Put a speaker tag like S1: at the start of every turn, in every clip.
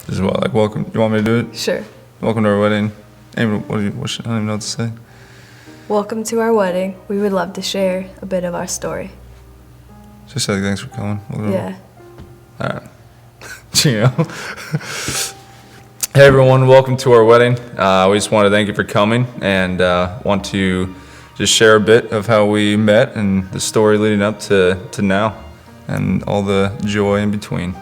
S1: as well. Like, welcome. You want me to do it?
S2: Sure.
S1: Welcome to our wedding. Amy, what should, I don't even know what to say.
S2: Welcome to our wedding. We would love to share a bit of our story.
S1: Just say thanks for coming.
S2: Yeah.
S1: All right. You know. Hey everyone, welcome to our wedding. We just want to thank you for coming and want to just share a bit of how we met and the story leading up to now and all the joy in between.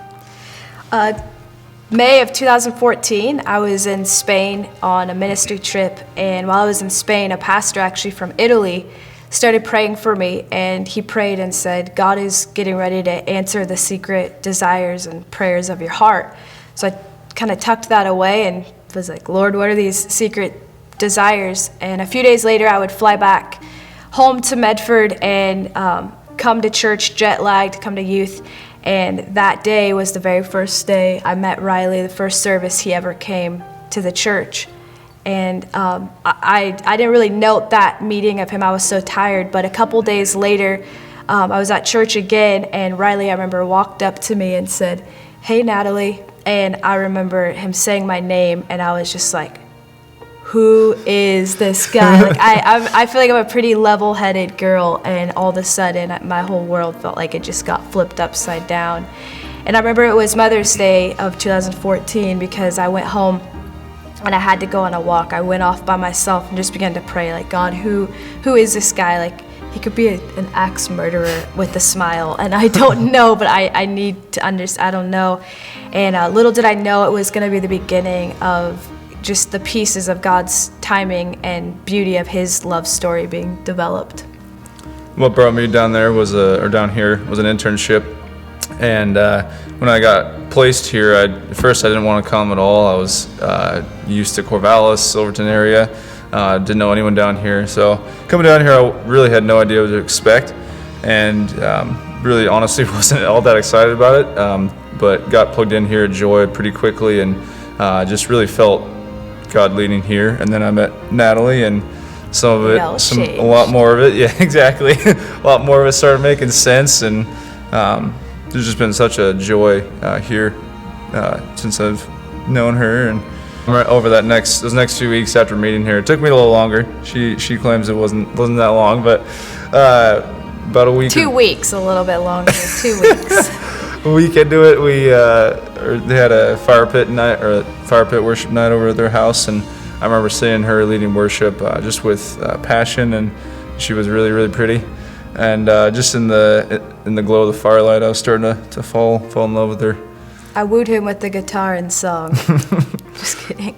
S2: May of 2014, I was in Spain on a ministry trip, and while I was in Spain, a pastor actually from Italy started praying for me, and he prayed and said, God is getting ready to answer the secret desires and prayers of your heart. So I kind of tucked that away and was like, Lord, what are these secret desires? And a few days later, I would fly back home to Medford and come to church jet-lagged, come to youth. And that day was the very first day I met Riley, the first service he ever came to the church. And I didn't really note that meeting of him. I was so tired. But a couple days later, I was at church again, and Riley, I remember, walked up to me and said, hey, Natalie. And I remember him saying my name, and I was just like, who is this guy? Like I feel like I'm a pretty level-headed girl, and all of a sudden my whole world felt like it just got flipped upside down. And I remember it was Mother's Day of 2014 because I went home and I had to go on a walk. I went off by myself and just began to pray, like, God, who is this guy? Like, he could be an axe murderer with a smile, and I don't know, but I need to understand. I don't know. And little did I know it was going to be the beginning of just the pieces of God's timing and beauty of his love story being developed.
S1: What brought me down here was an internship. And when I got placed here, at first I didn't want to come at all. I was used to Corvallis, Silverton area. Didn't know anyone down here. So coming down here, I really had no idea what to expect. And really honestly wasn't all that excited about it. But got plugged in here at Joy pretty quickly and just really felt God leading here. And then I met Natalie, and some of it, a lot more of it. Yeah, exactly. A lot more of it started making sense. And there's just been such a joy here since I've known her. And over those next few weeks after meeting her, it took me a little longer. She claims it wasn't that long, but about a week.
S2: 2 weeks, a little bit longer. 2 weeks.
S1: A week into it, they had a fire pit worship night over at their house, and I remember seeing her leading worship just with passion, and she was really, really pretty. And just in the glow of the firelight, I was starting to fall in love with her.
S2: I wooed him with the guitar and song. Just kidding.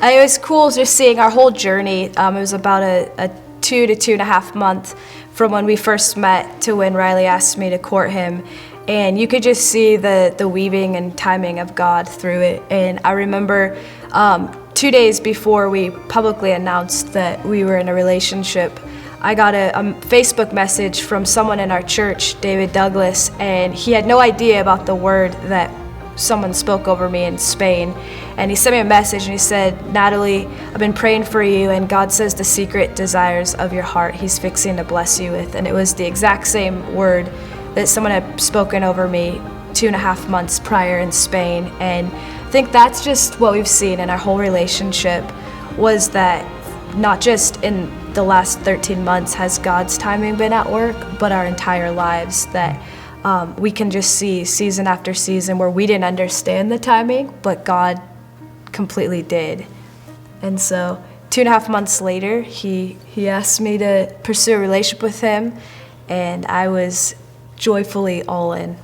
S2: It was cool just seeing our whole journey. It was about a 2 to 2.5 month from when we first met to when Riley asked me to court him. And you could just see the weaving and timing of God through it. And I remember 2 days before we publicly announced that we were in a relationship, I got a Facebook message from someone in our church, David Douglas, and he had no idea about the word that someone spoke over me in Spain. And he sent me a message and he said, Natalie, I've been praying for you, and God says the secret desires of your heart he's fixing to bless you with. And it was the exact same word that someone had spoken over me 2.5 months prior in Spain. And I think that's just what we've seen in our whole relationship, was that not just in the last 13 months has God's timing been at work, but our entire lives, that we can just see season after season where we didn't understand the timing, but God completely did. And so 2.5 months later, he asked me to pursue a relationship with him, and I was joyfully all in.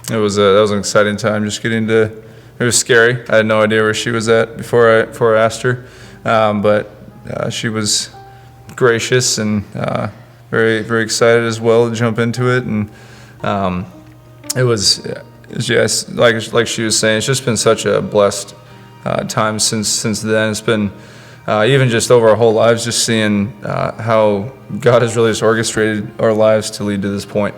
S1: That was an exciting time. Just it was scary. I had no idea where she was at before I asked her, but she was gracious and very, very excited as well to jump into it. And it was yes, like she was saying, it's just been such a blessed time since then. It's been even just over our whole lives, just seeing how God has really just orchestrated our lives to lead to this point,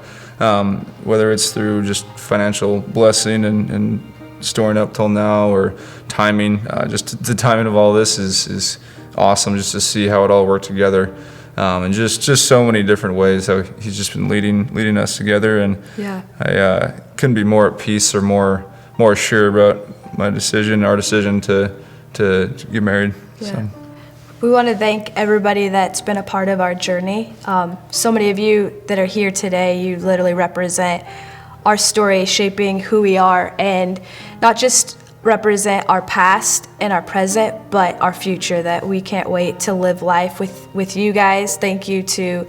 S1: whether it's through just financial blessing and storing up till now, or timing. Just the timing of all this is awesome, just to see how it all worked together, and just so many different ways how he's just been leading us together. And
S2: yeah,
S1: I couldn't be more at peace or more sure about my decision, our decision to get married.
S2: Yeah.
S1: So.
S2: We want to thank everybody that's been a part of our journey. So many of you that are here today, you literally represent our story shaping who we are, and not just represent our past and our present, but our future, that we can't wait to live life with you guys. Thank you to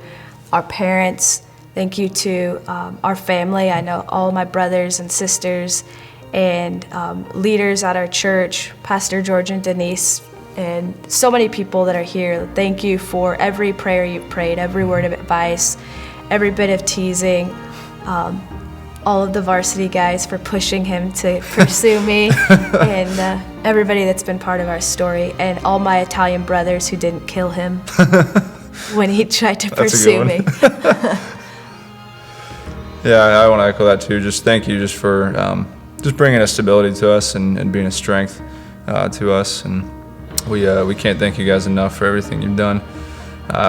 S2: our parents. Thank you to our family. I know all my brothers and sisters and leaders at our church, Pastor George and Denise, and so many people that are here. Thank you for every prayer you've prayed, every word of advice, every bit of teasing. All of the varsity guys for pushing him to pursue me, and everybody that's been part of our story, and all my Italian brothers who didn't kill him when he tried to pursue me.
S1: Yeah, I want to echo that too. Just thank you just for just bringing a stability to us and being a strength to us. And we can't thank you guys enough for everything you've done.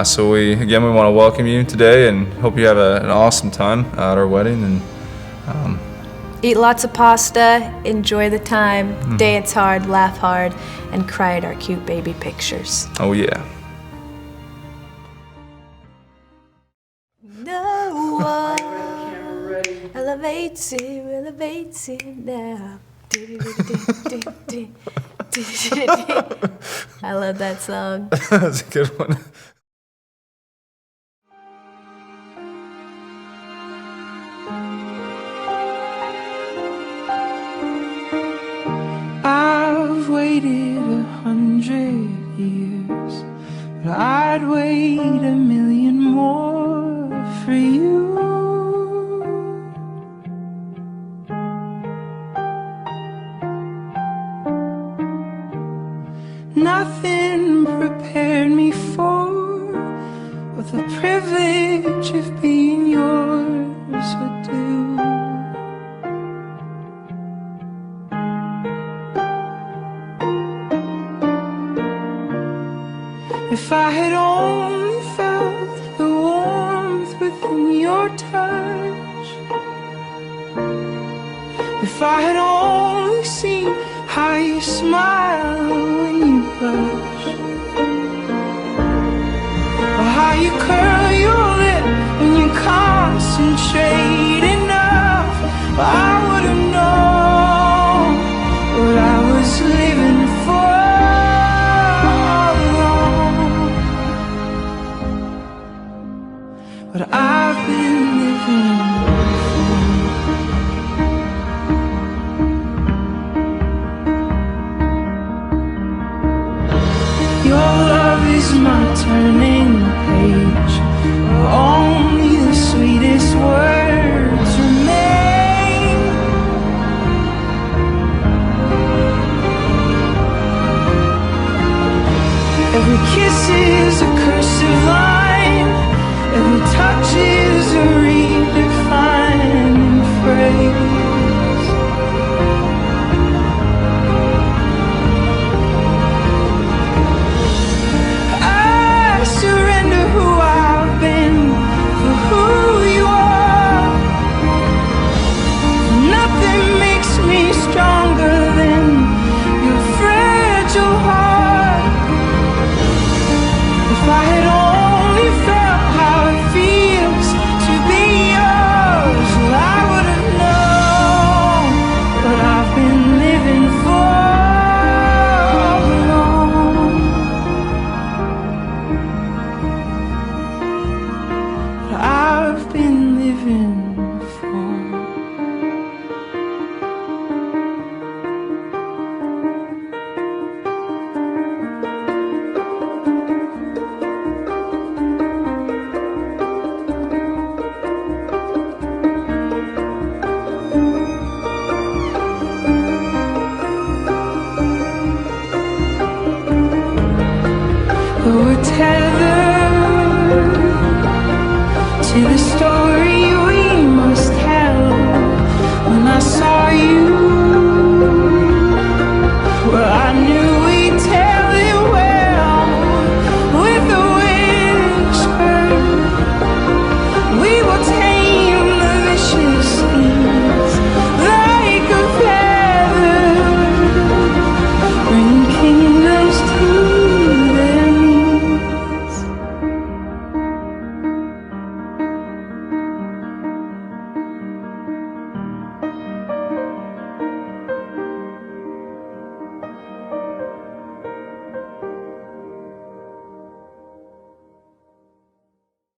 S1: So we want to welcome you today and hope you have an awesome time at our wedding. And
S2: eat lots of pasta, enjoy the time, dance hard, laugh hard, and cry at our cute baby pictures.
S1: Oh yeah.
S2: No one elevates you now. I love that song.
S1: That's a good one.
S3: I've waited 100 years, but I'd wait 1,000,000 more for you. Nothing prepared me for what the privilege of being yours would do. If I had only felt the warmth within your touch, if I had only seen how you smile when you blush, or how you curl your lip when you concentrate enough, I would have known what I was living for. But I've been living for. Your love is my turning page, where only the sweetest words remain. Every kiss is a cursive line, every touch is a redefining phrase. I surrender who I've been for who you are. Nothing makes me stronger than your fragile heart. If I had only felt how it feels to be yours, well, I would have known what I've been living for all along. What I've been living for. We're